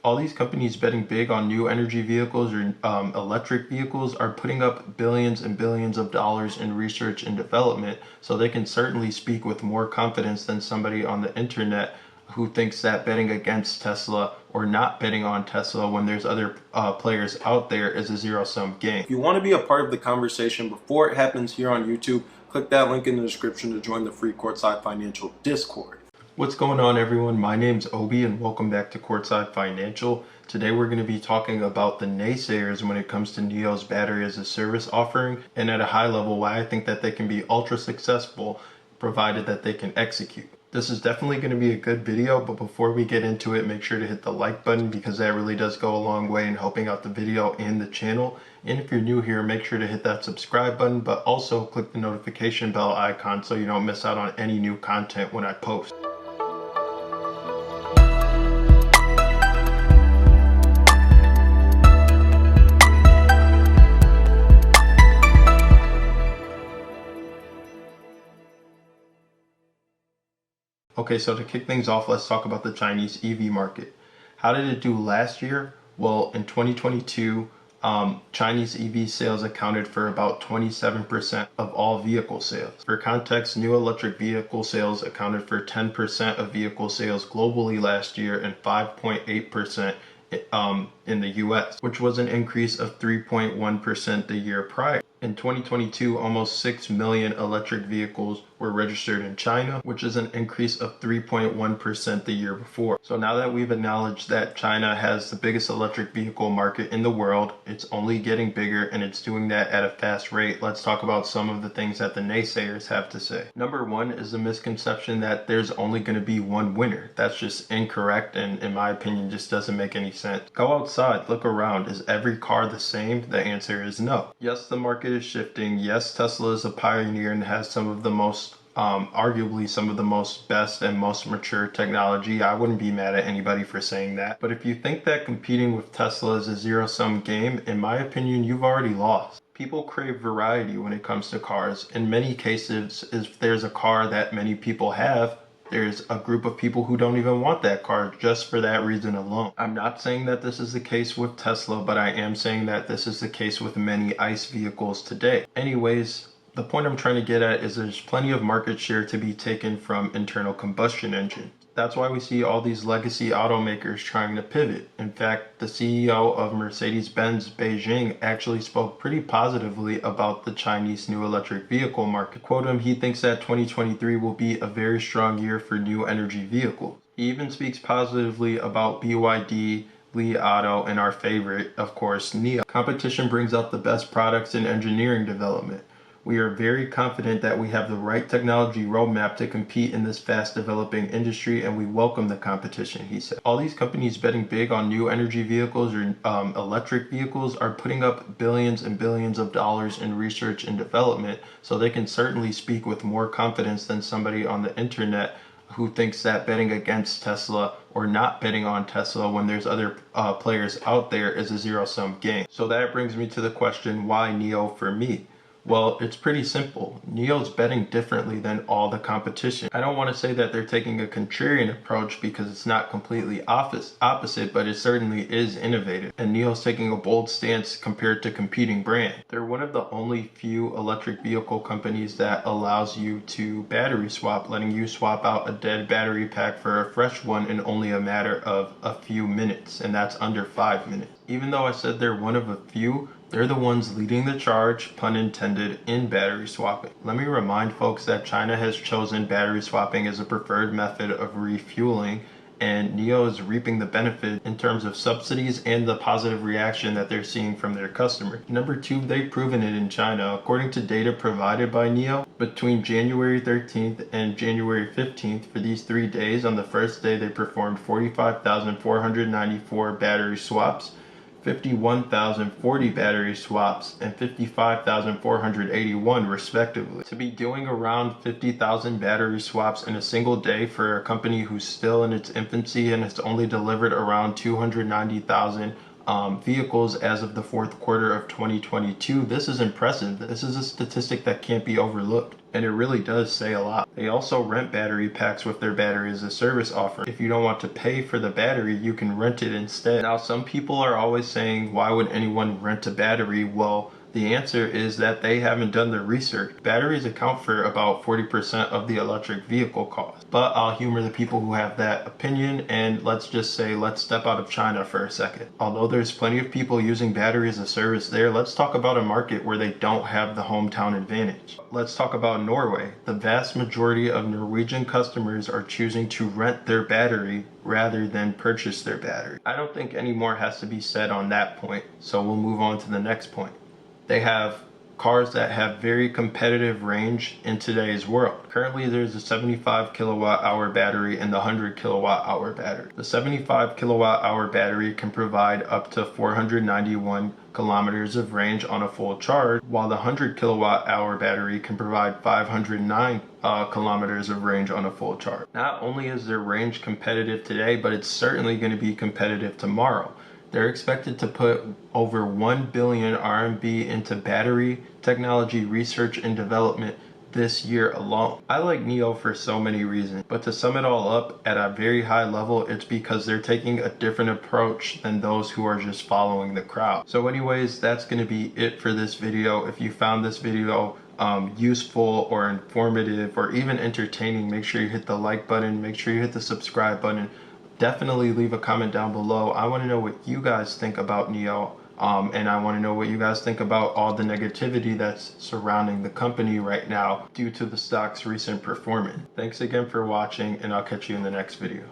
All these companies betting big on new energy vehicles or electric vehicles are putting up billions and billions of dollars in research and development, so they can certainly speak with more confidence than somebody on the internet who thinks that betting against Tesla or not betting on Tesla when there's other players out there is a zero-sum game. If you want to be a part of the conversation before it happens here on YouTube, click that link in the description to join the free Courtside Financial Discord. What's going on, everyone? My name's Obi and welcome back to Courtside Financial. Today we're going to be talking about the naysayers when it comes to NIO's battery as a service offering, and at a high level why I think that they can be ultra successful provided that they can execute. This is definitely going to be a good video, but before we get into it, make sure to hit the like button because that really does go a long way in helping out the video and the channel. And if you're new here, make sure to hit that subscribe button, but also click the notification bell icon so you don't miss out on any new content when I post. Okay, so to kick things off, let's talk about the Chinese EV market. How did it do last year? Well, in 2022, Chinese EV sales accounted for about 27% of all vehicle sales. For context, new electric vehicle sales accounted for 10% of vehicle sales globally last year and 5.8% in the US, which was an increase of 3.1% the year prior. In 2022, almost 6 million electric vehicles were registered in China, which is an increase of 3.1% the year before. So now that we've acknowledged that China has the biggest electric vehicle market in the world, it's only getting bigger and it's doing that at a fast rate. Let's talk about some of the things that the naysayers have to say. Number one is the misconception that there's only going to be one winner. That's just incorrect and in my opinion just doesn't make any sense. Go outside, look around. Is every car the same? The answer is no. Yes, the market is shifting. Yes, Tesla is a pioneer and has some of the most arguably some of the most best and most mature technology. I wouldn't be mad at anybody for saying that. But if you think that competing with Tesla is a zero-sum game, in my opinion, you've already lost. People crave variety when it comes to cars. In many cases, if there's a car that many people have, there's a group of people who don't even want that car just for that reason alone. I'm not saying that this is the case with Tesla, but I am saying that this is the case with many ICE vehicles today. Anyways, the point I'm trying to get at is there's plenty of market share to be taken from internal combustion engines. That's why we see all these legacy automakers trying to pivot. In fact, the CEO of Mercedes-Benz Beijing actually spoke pretty positively about the Chinese new electric vehicle market. Quote him, he thinks that 2023 will be a very strong year for new energy vehicles. He even speaks positively about BYD, Li Auto, and our favorite, of course, NIO. Competition brings out the best products in engineering development. We are very confident that we have the right technology roadmap to compete in this fast developing industry, and we welcome the competition, he said. All these companies betting big on new energy vehicles or electric vehicles are putting up billions and billions of dollars in research and development, so they can certainly speak with more confidence than somebody on the internet who thinks that betting against Tesla or not betting on Tesla when there's other players out there is a zero-sum game. So that brings me to the question, why NIO for me? Well, it's pretty simple. NIO's betting differently than all the competition. I don't want to say that they're taking a contrarian approach because it's not completely opposite, but it certainly is innovative. And NIO's taking a bold stance compared to competing brands. They're one of the only few electric vehicle companies that allows you to battery swap, letting you swap out a dead battery pack for a fresh one in only a matter of a few minutes, and that's under 5 minutes. Even though I said they're one of a few, they're the ones leading the charge, pun intended, in battery swapping. Let me remind folks that China has chosen battery swapping as a preferred method of refueling, and NIO is reaping the benefit in terms of subsidies and the positive reaction that they're seeing from their customers. Number two, they've proven it in China. According to data provided by NIO, between January 13th and January 15th, for these 3 days, on the first day they performed 45,494 battery swaps, 51,040 battery swaps, and 55,481 respectively. To be doing around 50,000 battery swaps in a single day for a company who's still in its infancy and has only delivered around 290,000 vehicles as of the fourth quarter of 2022. This is impressive. This is a statistic that can't be overlooked, and it really does say a lot. They also rent battery packs with their battery as a service offer. If you don't want to pay for the battery, you can rent it instead. Now, some people are always saying, why would anyone rent a battery? Well, the answer is that they haven't done the research. Batteries account for about 40% of the electric vehicle cost. But I'll humor the people who have that opinion, and let's just say, let's step out of China for a second. Although there's plenty of people using battery as a service there, let's talk about a market where they don't have the hometown advantage. Let's talk about Norway. The vast majority of Norwegian customers are choosing to rent their battery rather than purchase their battery. I don't think any more has to be said on that point, so we'll move on to the next point. They have cars that have very competitive range in today's world. Currently, there's a 75 kilowatt hour battery and the 100 kilowatt hour battery. The 75 kilowatt hour battery can provide up to 491 kilometers of range on a full charge, while the 100 kilowatt hour battery can provide 509 kilometers of range on a full charge. Not only is their range competitive today, but it's certainly going to be competitive tomorrow. They're expected to put over 1 billion RMB into battery technology research and development this year alone. I like NIO for so many reasons, but to sum it all up at a very high level, it's because they're taking a different approach than those who are just following the crowd. So anyways, that's going to be it for this video. If you found this video useful or informative or even entertaining, make sure you hit the like button, make sure you hit the subscribe button. Definitely leave a comment down below. I want to know what you guys think about NIO, and I want to know what you guys think about all the negativity that's surrounding the company right now due to the stock's recent performance. Thanks again for watching, and I'll catch you in the next video.